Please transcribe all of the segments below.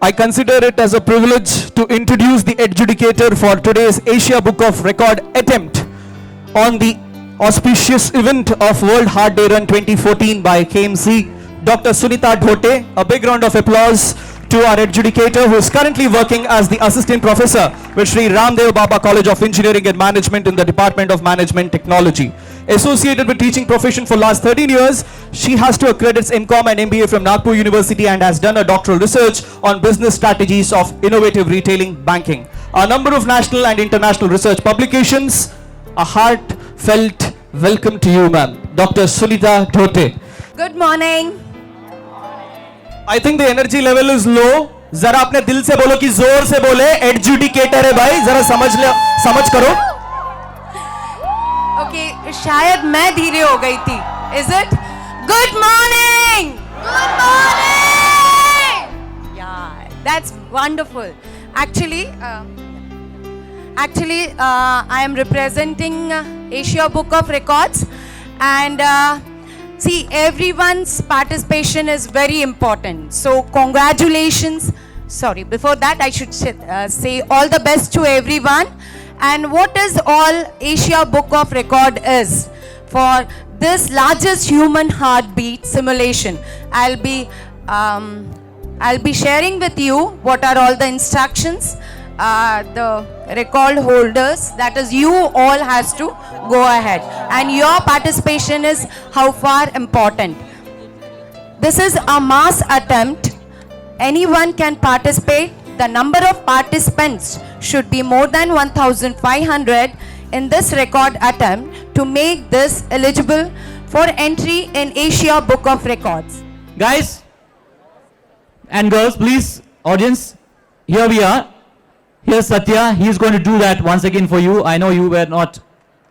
I consider it as a privilege to introduce the adjudicator for today's Asia Book of Record attempt on the auspicious event of World Heart Day Run 2014 by KMC, Dr. Sunita Dhote. A big round of applause to our adjudicator, who is currently working as the assistant professor with Sri Ramdev Baba College of Engineering and Management in the Department of Management Technology. Associated with teaching profession for last 13 years, she has 2 accredits MCom and MBA from Nagpur University and has done a doctoral research on business strategies of innovative retailing banking. A number of national and international research publications. A heartfelt welcome to you, ma'am, Dr. Sunita Dhote. Good morning. I think the energy level is low. जरा अपने दिल से बोलो कि जोर से बोले. Adjudicator है भाई, जरा समझ करो. Okay, शायद मैं धीरे हो गई थी. Is it? Good morning. Good morning. Yeah, that's wonderful. Actually, I am representing Asia Book of Records, and see, everyone's participation is very important. So congratulations. Sorry, before that I should say all the best to everyone. And what is all Asia Book of Record is? For this largest human heartbeat simulation, I'll be sharing with you what are all the instructions. The record holders, that is you all, has to go ahead, and your participation is how far important. This is a mass attempt. Anyone can participate. The number of participants should be more than 1,500 in this record attempt to make this eligible for entry in Asia Book of Records. Guys and girls, please, audience, here we are. Here's Satya. He's going to do that once again for you. I know you were not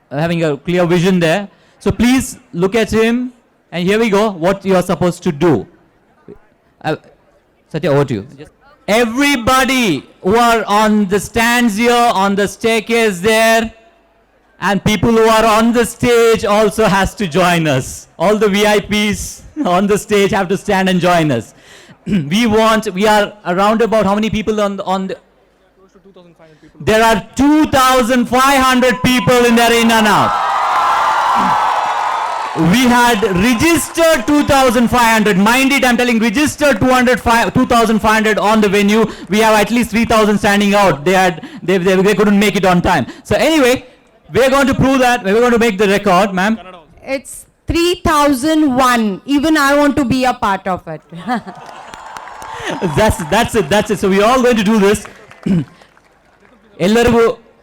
having a clear vision there. So please look at him, and here we go, what you are supposed to do. Satya, over to you. Everybody who are on the stands here, on the staircase there, and people who are on the stage also has to join us. All the VIPs on the stage have to stand and join us. We are around about how many people on the There are 2,500 people in the arena now. We had registered 2,500. Mind it, I'm telling, registered 2,500 on the venue. We have at least 3,000 standing out. They couldn't make it on time. So anyway, we're going to prove that. We're going to make the record, ma'am. It's 3,001. Even I want to be a part of it. That's it. So we're all going to do this.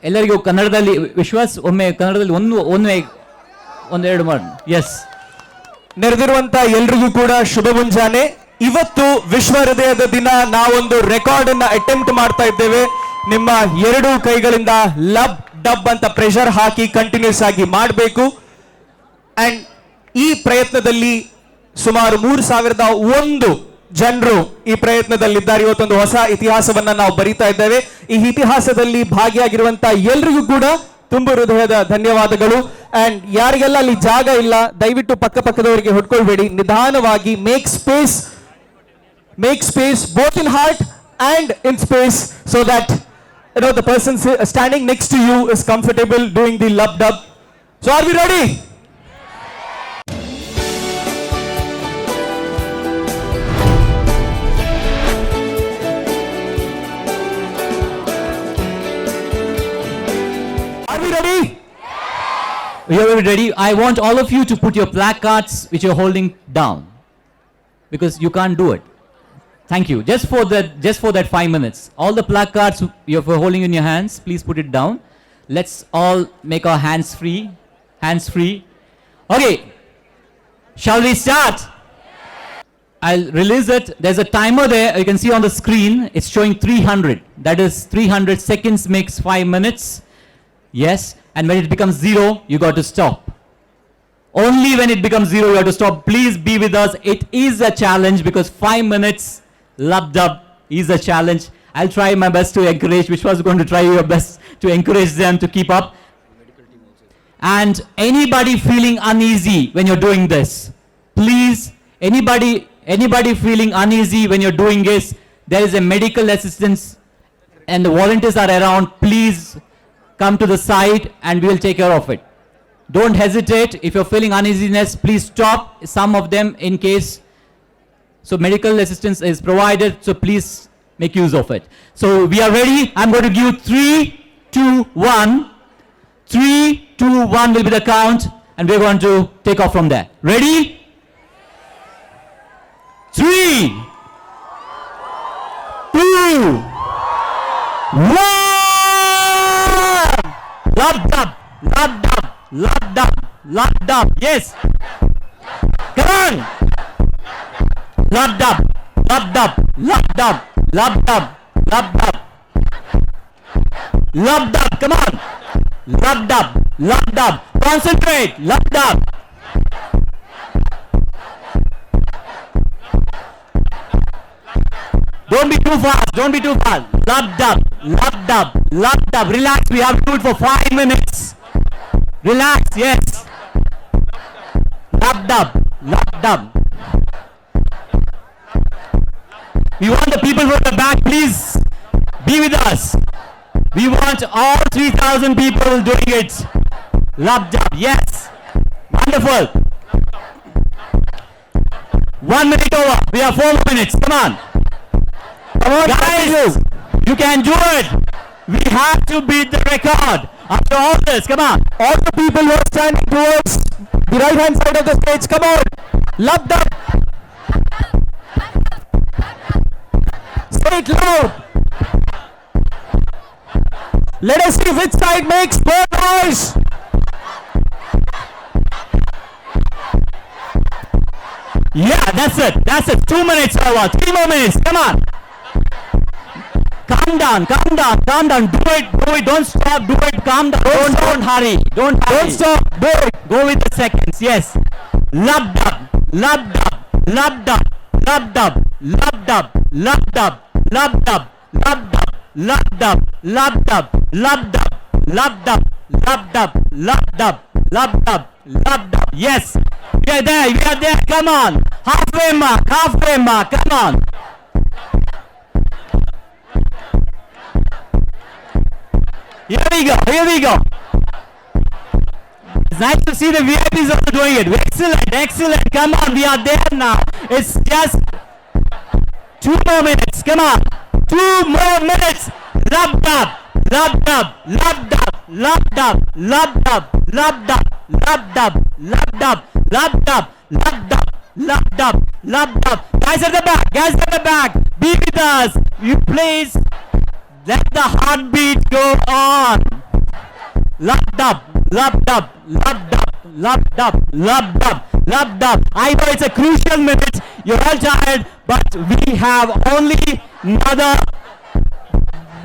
ಎಲ್ಲರಿಗೂ ಕನ್ನಡದಲ್ಲಿ ವಿಶ್ವಾಸ್ ಒಮ್ಮೆ ಕನ್ನಡದಲ್ಲಿ ಒಂದೆರಡು ಮಾಡಿ. S, ನೆರೆದಿರುವಂತ ಎಲ್ರಿಗೂ ಕೂಡ ಶುಭ ಮುಂಜಾನೆ. ಇವತ್ತು ವಿಶ್ವ ಹೃದಯದ ದಿನ. ನಾವೊಂದು ರೆಕಾರ್ಡ್ ಅನ್ನ ಅಟೆಂಪ್ಟ್ ಮಾಡ್ತಾ ಇದ್ದೇವೆ. ನಿಮ್ಮ 2 ಕೈಗಳಿಂದ ಲಬ್ ಡಬ್ ಅಂತ ಪ್ರೆಷರ್ ಹಾಕಿ ಕಂಟಿನ್ಯೂಸ್ ಆಗಿ ಮಾಡಬೇಕು. ಅಂಡ್ ಈ ಪ್ರಯತ್ನದಲ್ಲಿ ಸುಮಾರು 3,001 ಜನರು ಈ ಪ್ರಯತ್ನದಲ್ಲಿದ್ದಾರೆ. ಇವತ್ತೊಂದು ಹೊಸ ಇತಿಹಾಸವನ್ನ ನಾವು ಬರೀತಾ ಇದ್ದೇವೆ. ಈ ಇತಿಹಾಸದಲ್ಲಿ ಭಾಗಿಯಾಗಿರುವಂತ ಎಲ್ರಿಗೂ ಕೂಡ ತುಂಬ ಹೃದಯದ ಧನ್ಯವಾದಗಳು. ಅಂಡ್ ಯಾರಿಗೆಲ್ಲ ಅಲ್ಲಿ ಜಾಗ ಇಲ್ಲ, ದಯವಿಟ್ಟು ಪಕ್ಕದವರಿಗೆ ಹೊಡ್ಕೊಳ್ಬೇಡಿ. ನಿಧಾನವಾಗಿ make space both in heart and in space, so that the person standing next to you is comfortable doing the lub dub. So are we ready? Are we ready? We are ready. I want all of you to put your placards which you're holding down, because you can't do it. Thank you. Just for that 5 minutes. All the placards you're holding in your hands, please put it down. Let's all make our hands free. Okay. Shall we start? I'll release it. There's a timer there. You can see on the screen. It's showing 300. That is 300 seconds makes 5 minutes. Yes, and when it becomes 0, you got to stop. Only when it becomes 0, you have to stop. Please be with us. It is a challenge, because 5 minutes lubbed up is a challenge. I'll try my best to encourage. Vishwas is going to try your best to encourage them to keep up. And anybody feeling uneasy when you're doing this, please, anybody feeling uneasy when you're doing this, There is a medical assistance and the volunteers are around. Please come to the site and we will take care of it. Don't hesitate. If you're feeling uneasiness, please stop. Some of them in case. So medical assistance is provided, so please make use of it. So we are ready. I'm going to give 3, 2, 1. 3, 2, 1 will be the count and we're going to take off from there. Ready? 3, 2, 1. Locked up, locked up, locked up, locked up. Yes. Come on. Locked up, locked up, locked up, locked up, locked up. Locked up, come on. Locked up, locked up. Concentrate, locked up. Don't be too fast, don't be too fast. Locked up, locked up, locked up. Relax, we have to do it for 5 minutes. Relax, yes. Locked up, locked up. We want the people from the back, please be with us. We want all 3,000 people doing it. Locked up, yes. Wonderful. 1 minute over. We have 4 more minutes. Come on. Come on, guys. You can do it. We have to beat the record. After all this, come on. All the people who are standing towards the right hand side of the stage, come on. Locked up. Say it loud. Let us see which side makes more noise. Yeah, that's it. That's it. 2 minutes over. 3 more minutes. Come on. Calm down. Calm down. Calm down. Do it. Do it. Don't stop. Do it. Calm down. Don't hurry. Don't hurry. Don't stop. Do it. Go with the seconds. Yes. Locked up. Locked up. Locked up. Locked up. Locked up. Locked up. Locked up. Locked up. Locked up. Locked up. Locked up. Locked up. Locked up. Locked up. Locked up. Locked up. Yes. We are there. We are there. Come on. Halfway mark. Halfway mark. Come on. Here we go. Here we go. It's nice to see the VIPs also doing it. Excellent. Excellent. Come on. We are there now. It's just 2 more minutes. Come on. 2 more minutes. Locked up. Locked up. Locked up. Locked up. Locked up. Locked up. Locked up. Locked up. Locked up. Locked up. Locked up. Locked up. Guys at the back. Guys at the back. Be with us. You please let the heartbeat go on. Locked up. Locked up. Locked up. Locked up. Locked up. Locked up. I know it's a crucial minute. You're all tired, but we have only another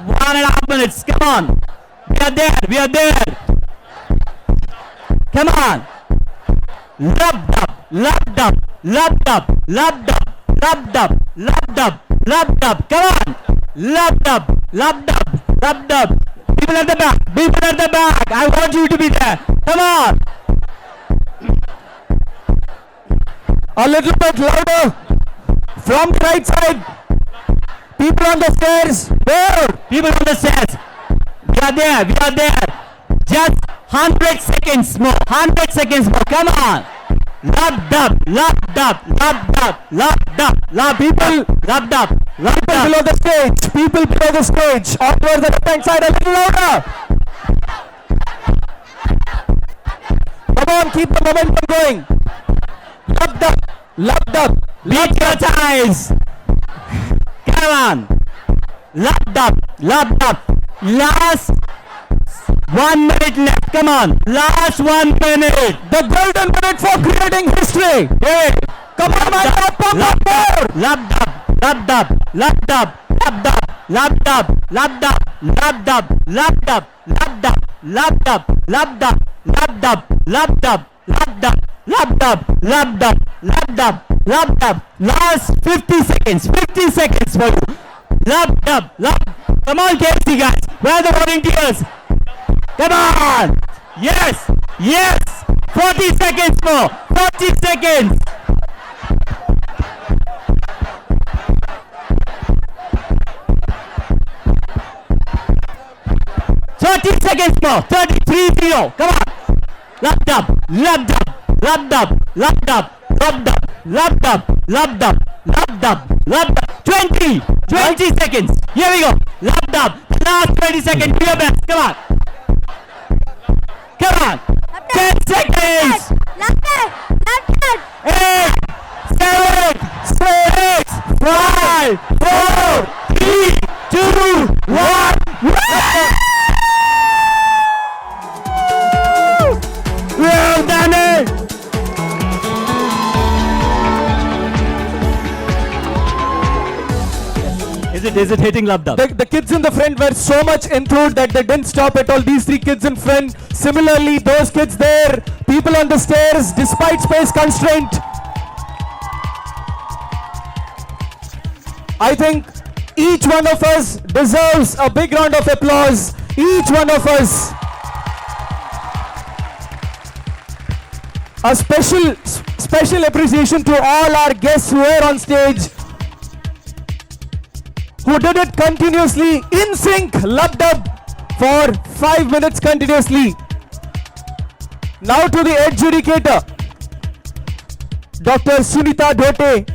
1.5 minutes. Come on. We are there. We are there. Come on. Locked up. Locked up. Locked up. Locked up. Locked up. Locked up. Locked up. Come on. Locked up. Locked up. Locked up. People at the back. People at the back. I want you to be there. Come on. A little bit louder. From the right side. People on the stairs. There. People on the stairs. We are there. We are there. Just 100 seconds more. 100 seconds more. Come on. Locked up. Locked up. Locked up. Locked up. Locked People- up. Locked up. Locked People up. below the stage. People below the stage. On towards the left hand side. A little louder. Come on. Keep the momentum going. Locked up. Locked up. Beat your ties. Come on. Locked up. Locked up. Last 1 minute left. Come on. Last 1 minute. The golden minute for creating history. Hey. Come on, man. Pump up more. Locked up. Locked up. Locked up. Locked up. Locked up. Locked up. Locked up. Locked up. Locked up. Locked up. Locked up. Locked up. Locked up. Locked up. Locked up. Locked up. Locked up. Locked up. Last 50 seconds. 50 seconds for you. Locked up. Locked. Come on, KFC guys. Where are the volunteers? Come on. Yes. Yes. 40 seconds more. 40 seconds. 30 seconds more. 33-0. Come on. Lubbed up. Lubbed up. Lubbed up. Lubbed up. Lubbed up. Lubbed up. Lubbed up. Lubbed up. Lubbed up. 20. 20 seconds. Here we go. Lubbed up. Last 20 seconds. Do your best. Come on. Come on. 10 seconds. 8, 7, 6, 5, 4, 3, 2, 1. We have done it. Is it hitting Lubbed up? The kids in the front were so much enthused that they didn't stop at all. These three kids in front. Similarly, those kids there, people on the stairs, despite space constraint. I think each one of us deserves a big round of applause. Each one of us. A special appreciation to all our guests who were on stage, who did it continuously in sync, Lubbed up for 5 minutes continuously. Now to the adjudicator, Dr. Sunita Dhote,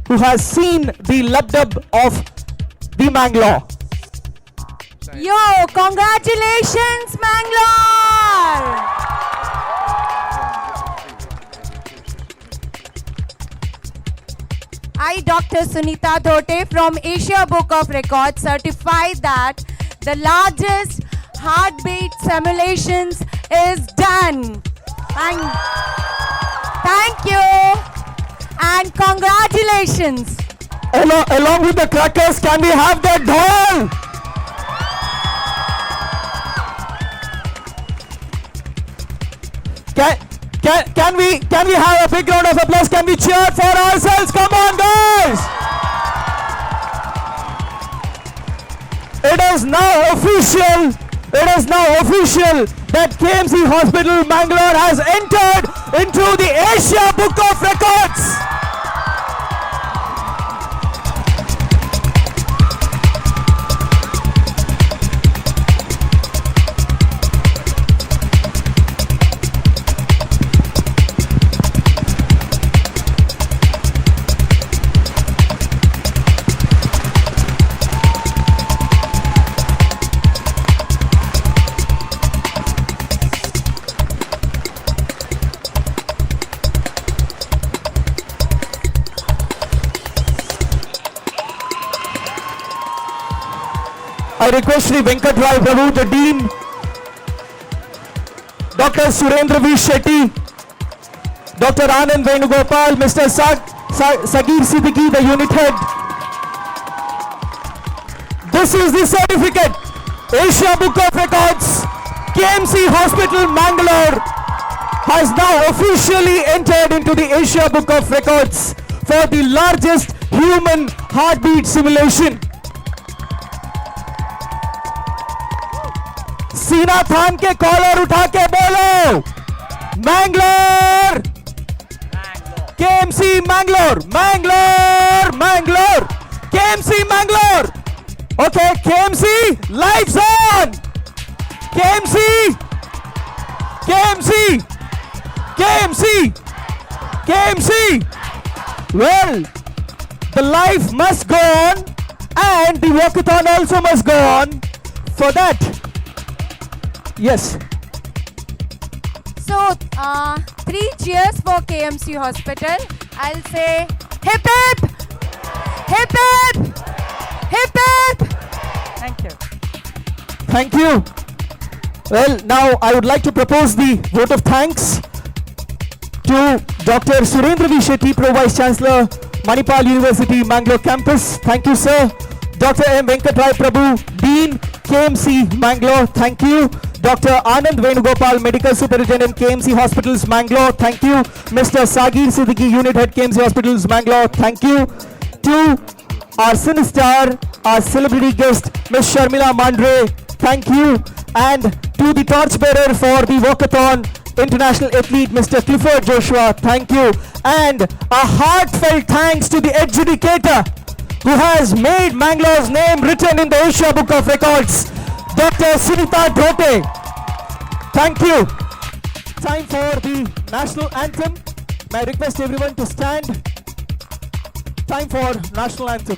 who has seen the Lubbed up of the Mangalore. Yo, congratulations, Mangalore! I, Dr. Sunita Dhote from Asia Book of Records, certify that the largest heartbeat simulations is done. Thank you and congratulations. Along with the crackers, can we have the dhol? Can we have a big round of applause? Can we cheer for ourselves? Come on, guys! It is now official. It is now official that KMC Hospital Mangalore has entered into the Asia Book of Records. I request Shri Venkat Rai Prabhu, the Dean, Dr. Surendra V. Shetty, Dr. Anand Venugopal, Mr. Sagir Siddiqui, the unit head. This is the certificate. Asia Book of Records, KMC Hospital Mangalore has now officially entered into the Asia Book of Records for the largest human heartbeat simulation. सीना थाम के collar उठा के बोलो Mangalore KMC Mangalore Mangalore Mangalore KMC Mangalore okay KMC lives on KMC KMC KMC KMC well the life must go on and the walkathon also must go on. For that, yes. So, 3 cheers for KMC Hospital. I'll say hip hip, hip hip, hip hip. Thank you. Thank you. Well, now I would like to propose the vote of thanks to Dr. Surendra V. Shetty, Pro Vice Chancellor, Manipal University, Mangalore Campus. Thank you, sir. Dr. M. Venkat Rai Prabhu, Dean, KMC, Mangalore. Thank you. Dr. Anand Venugopal, Medical Superintendent, KMC Hospitals, Mangalore. Thank you. Mr. Sagir Siddiqui, Unit Head, KMC Hospitals, Mangalore. Thank you. To our Cinestar, our celebrity guest, Ms. Sharmila Mandre. Thank you. And to the torchbearer for the walkathon, international athlete, Mr. Clifford Joshua. Thank you. And a heartfelt thanks to the adjudicator who has made Mangalore's name written in the Asia Book of Records, Dr. Sunita Dhote. Thank you. Time for the national anthem. May I request everyone to stand. Time for national anthem.